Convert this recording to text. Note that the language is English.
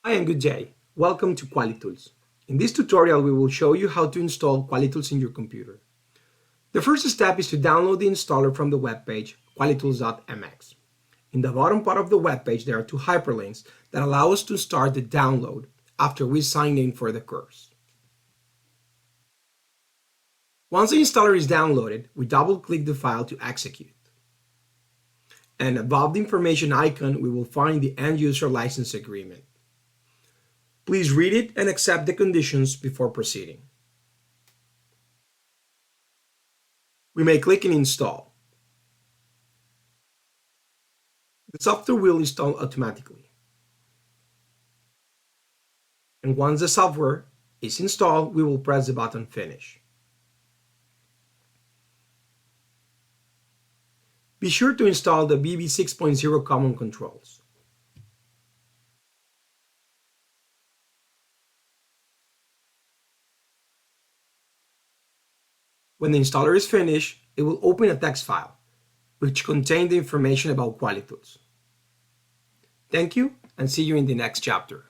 Hi and good day. Welcome to Qualitools. In this tutorial, we will show you how to install Qualitools in your computer. The first step is to download the installer from the webpage qualitools.mx. In the bottom part of the webpage, there are two hyperlinks that allow us to start the download after we sign in for the course. Once the installer is downloaded, we double-click the file to execute. And above the information icon, we will find the End User License Agreement. Please read it and accept the conditions before proceeding. We may click in Install. The software will install automatically. And once the software is installed, we will press the button Finish. Be sure to install the BB 6.0 Common Controls. When the installer is finished, it will open a text file, which contains the information about Qualitools. Thank you, and see you in the next chapter.